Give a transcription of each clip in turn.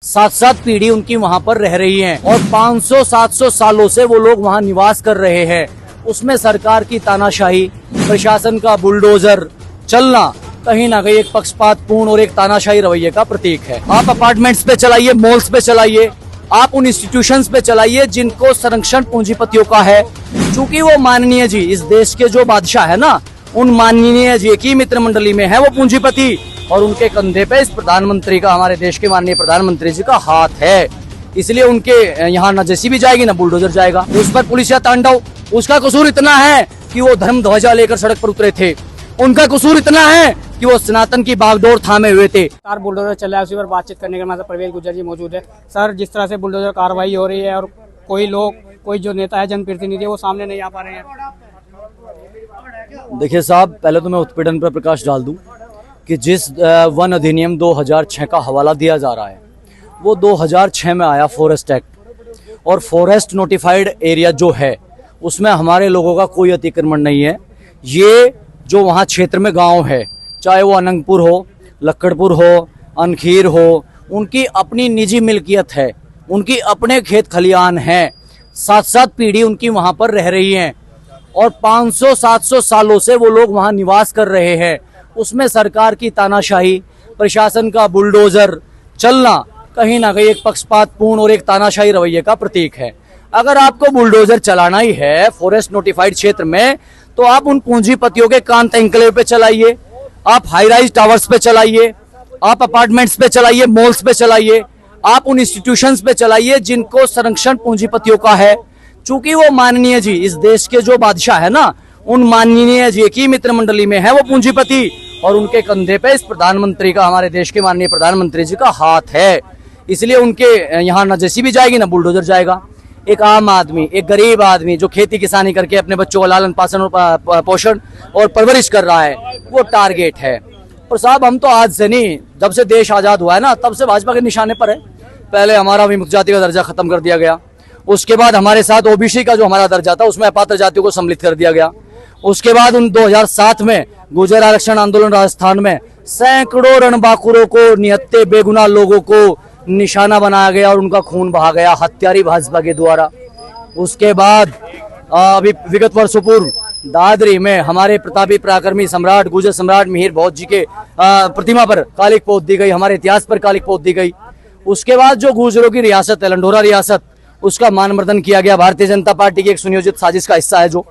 7-7 पीढ़ी उनकी वहां पर रह रही हैं और 500-700 सालों से वो लोग वहां निवास कर रहे हैं। उसमें सरकार की तानाशाही, प्रशासन का बुलडोजर चलना कहीं ना कहीं एक पक्षपातपूर्ण और एक तानाशाही रवैये का प्रतीक है। आप अपार्टमेंट्स पे चलाइए, मॉल्स पे चलाइए, आप उन इंस्टीट्यूशंस पे चलाइए जिनको संरक्षण पूंजीपतियों का है। चूंकि वो माननीय जी इस देश के जो बादशाह है ना, उन माननीय जी की मित्र मंडली में है वो पूंजीपति, और उनके कंधे पे इस प्रधानमंत्री का, हमारे देश के माननीय प्रधानमंत्री जी का हाथ है। इसलिए उनके यहाँ न जेसीबी जाएगी न बुलडोजर जाएगा। उस पर पुलिस या तांडव, उसका कसूर इतना है कि वो धर्म ध्वजा लेकर सड़क पर उतरे थे। उनका कसूर इतना है कि वो सनातन की बागडोर थामे हुए थे। सर बुलडोजर चल रहा है, उसी पर बातचीत करने के लिए परवेज गुज्जर जी मौजूद है। सर, जिस तरह से बुलडोजर कार्रवाई हो रही है और कोई जो नेता है, जनप्रतिनिधि है, वो सामने नहीं आ पा रहे हैं। देखिए साहब, पहले तो मैं उत्पीड़न पर प्रकाश डाल दूं कि जिस वन अधिनियम 2006 का हवाला दिया जा रहा है वो 2006 में आया फॉरेस्ट एक्ट, और फॉरेस्ट नोटिफाइड एरिया जो है उसमें हमारे लोगों का कोई अतिक्रमण नहीं है। ये जो वहाँ क्षेत्र में गांव है, चाहे वो अनंगपुर हो, लक्कड़पुर हो, अनखीर हो, उनकी अपनी निजी मिल्कियत है, उनकी अपने खेत खलियान हैं। 7-7 पीढ़ी उनकी वहाँ पर रह रही हैं और 500-700 सालों से वो लोग वहाँ निवास कर रहे हैं। उसमें सरकार की तानाशाही, प्रशासन का बुलडोजर चलना कहीं ना कहीं एक पक्षपातपूर्ण और एक तानाशाही रवैये का प्रतीक है। अगर आपको बुलडोजर चलाना ही है फॉरेस्ट नोटिफाइड क्षेत्र में, तो आप उन पूंजीपतियों के कांत एंक्लेव पे चलाइए, आप हाई राइज टावर्स पे चलाइए, आप अपार्टमेंट्स पे चलाइए, मॉल्स पे चलाइए, आप उन इंस्टीट्यूशंस पे चलाइए जिनको संरक्षण पूंजीपतियों का है। चूंकि वो माननीय जी इस देश के जो बादशाह है ना, उन माननीय जी की मित्र मंडली में है वो पूंजीपति, और उनके कंधे पे इस प्रधानमंत्री का, हमारे देश के माननीय प्रधानमंत्री जी का हाथ है। इसलिए उनके यहाँ न जेसीबी जाएगी न बुलडोजर जाएगा। एक आम आदमी, एक गरीब आदमी जो खेती किसानी करके अपने बच्चों का लालन पालन और पोषण और परवरिश कर रहा है, वो टारगेट है। और साहब, हम तो आज से नहीं, जब से देश आजाद हुआ है ना, तब से भाजपा के निशाने पर है। पहले हमारा विमुक्त जाति का दर्जा खत्म कर दिया गया, उसके बाद हमारे साथ ओबीसी का जो हमारा दर्जा था उसमें अपात्र जातियों को सम्मिलित कर दिया गया। उसके बाद उन 2007 में गुर्जर आरक्षण आंदोलन राजस्थान में सैकड़ों रणबांकुरों को, निहत्थे बेगुनाह लोगों को निशाना बनाया गया और उनका खून बहा गया हत्यारी भाजपा के द्वारा। उसके बाद अभी विगत वर्षों पूर्व दादरी में हमारे प्रतापी पराक्रमी सम्राट, गुर्जर सम्राट मिहिर भोज जी के प्रतिमा पर कालिक पोत दी गई, हमारे इतिहास पर कालिक पोत दी गई। उसके बाद जो गुर्जरों की रियासत है, लंढोरा रियासत, उसका मानमर्दन किया गया। भारतीय जनता पार्टी की एक सुनियोजित साजिश का हिस्सा है। जो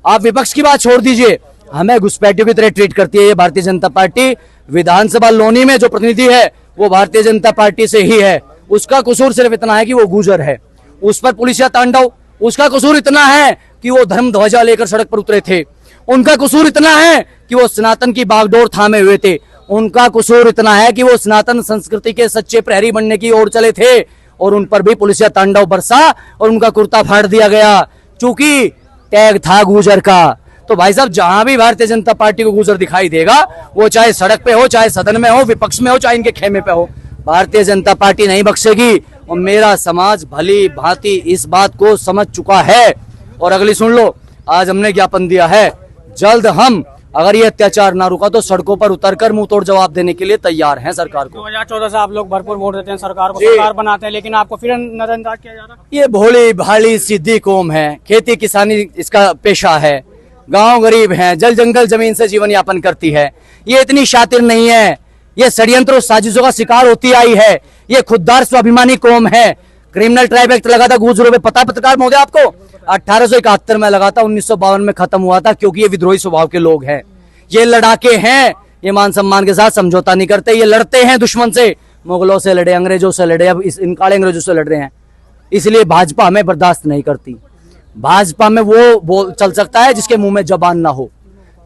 आप विपक्ष की बात छोड़ दीजिए, हमें घुसपैठियों की तरह ट्रीट करती है ये भारतीय जनता पार्टी। विधानसभा लोनी में जो प्रतिनिधि है वो भारतीय जनता पार्टी से ही है। उसका कसूर सिर्फ इतना है कि वो गुर्जर है। उस पर पुलिस या तांडव, उसका कसूर इतना है कि वो धर्म ध्वजा लेकर सड़क पर उतरे थे। उनका कसूर इतना है कि वो सनातन की बागडोर थामे हुए थे। उनका कसूर इतना है कि वो सनातन संस्कृति के सच्चे प्रहरी बनने की ओर चले थे, और उन पर भी पुलिस या तांडव बरसा और उनका कुर्ता फाड़ दिया गया, चूंकि टैग था गुर्जर का। तो भाई साहब, जहां भी भारतीय जनता पार्टी को गुर्जर दिखाई देगा, वो चाहे सड़क पे हो, चाहे सदन में हो, विपक्ष में हो, चाहे इनके खेमे पे हो, भारतीय जनता पार्टी नहीं बख्शेगी। और मेरा समाज भली भांति इस बात को समझ चुका है। और अगली सुन लो, आज हमने ज्ञापन दिया है, जल्द हम, अगर ये अत्याचार ना रुका तो सड़कों पर उतरकर मुंह तोड़ जवाब देने के लिए तैयार हैं सरकार को। 2014 से आप लोग भरपूर वोट देते हैं, सरकार को, सरकार बनाते हैं, लेकिन आपको फिर नजरअंदाज किया जा रहा है। ये भोली भाली सीधी कौम है, खेती किसानी इसका पेशा है, गांव गरीब हैं, जल जंगल जमीन से जीवन यापन करती है। ये इतनी शातिर नहीं है, ये षड्यंत्र और साजिशों का शिकार होती आई है। ये खुददार स्वाभिमानी कौम है। क्रिमिनल ट्राइब एक्ट लगा था गुर्जरों पे, पता पत्रकार महोदय आपको? 1871 में लगा था, 1952 में खत्म हुआ था, क्योंकि ये विद्रोही स्वभाव के लोग हैं। ये लड़ाके हैं, ये मान सम्मान के साथ समझौता नहीं करते, ये लड़ते हैं दुश्मन से। मुगलों से लड़े, अंग्रेजों से लड़े, अब इन काले अंग्रेजों से लड़ रहे हैं। इसलिए भाजपा हमें बर्दाश्त नहीं करती। भाजपा में वो चल सकता है जिसके मुंह में जबान ना हो,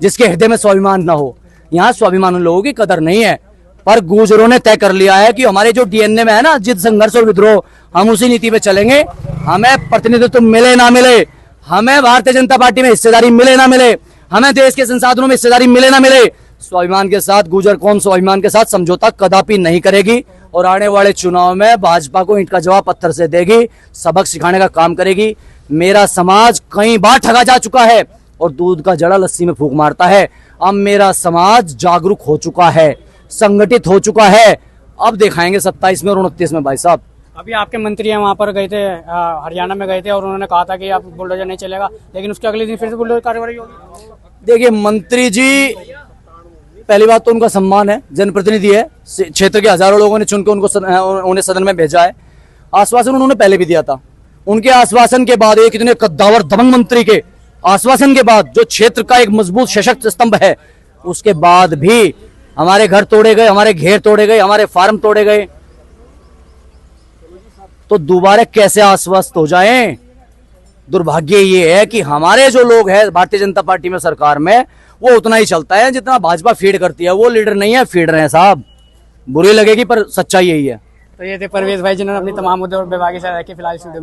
जिसके हृदय में स्वाभिमान ना हो। यहाँ स्वाभिमान उन लोगों की कदर नहीं है। पर गुर्जरों ने तय कर लिया है कि हमारे जो डीएनए में है ना, जिद, संघर्ष और विद्रोह, हम उसी नीति पे चलेंगे। हमें प्रतिनिधित्व मिले ना मिले, हमें भारतीय जनता पार्टी में हिस्सेदारी मिले ना मिले, हमें देश के संसाधनों में हिस्सेदारी मिले ना मिले, स्वाभिमान के साथ गुर्जर कौम स्वाभिमान के साथ समझौता कदापि नहीं करेगी। और आने वाले चुनाव में भाजपा को ईंट का जवाब पत्थर से देगी, सबक सिखाने का काम करेगी। मेरा समाज कई बार ठगा जा चुका है और दूध का जड़ा लस्सी में फूंक मारता है। अब मेरा समाज जागरूक हो चुका है, संगठित हो चुका है, अब दिखाएंगे 27 में और 29 में भाई साहब। अभी आपके मंत्री हैं वहाँ पर गए थे, हरियाणा में गए थे और उन्होंने कहा था कि अब बुलडोजर नहीं चलेगा, लेकिन उसके अगले दिन फिर से बुलडोजर कार्रवाई होगी। देखिए मंत्री जी, पहली बात तो उनका सम्मान है, जनप्रतिनिधि है, क्षेत्र के हजारों लोगों ने चुन के उन्हें सदन में भेजा है। आश्वासन उन्होंने पहले भी दिया था। उनके आश्वासन के बाद, एक इतने कद्दावर दबंग मंत्री के आश्वासन के बाद, जो क्षेत्र का एक मजबूत सशक्त स्तंभ है, उसके बाद भी हमारे घर तोड़े गए, हमारे घेर तोड़े गए, हमारे फार्म तोड़े गए, तो दोबारा कैसे आश्वस्त हो जाएं? दुर्भाग्य ये है कि हमारे जो लोग हैं भारतीय जनता पार्टी में, सरकार में, वो उतना ही चलता है जितना भाजपा फीड करती है। वो लीडर नहीं है, फीडर हैं साहब। बुरी लगेगी पर सच्चाई यही है। तो ये थे परवेज भाई, जिन्होंने अपनी तमाम मुद्दों और विभागीय सलाह की फिलहाल स्टूडियो में।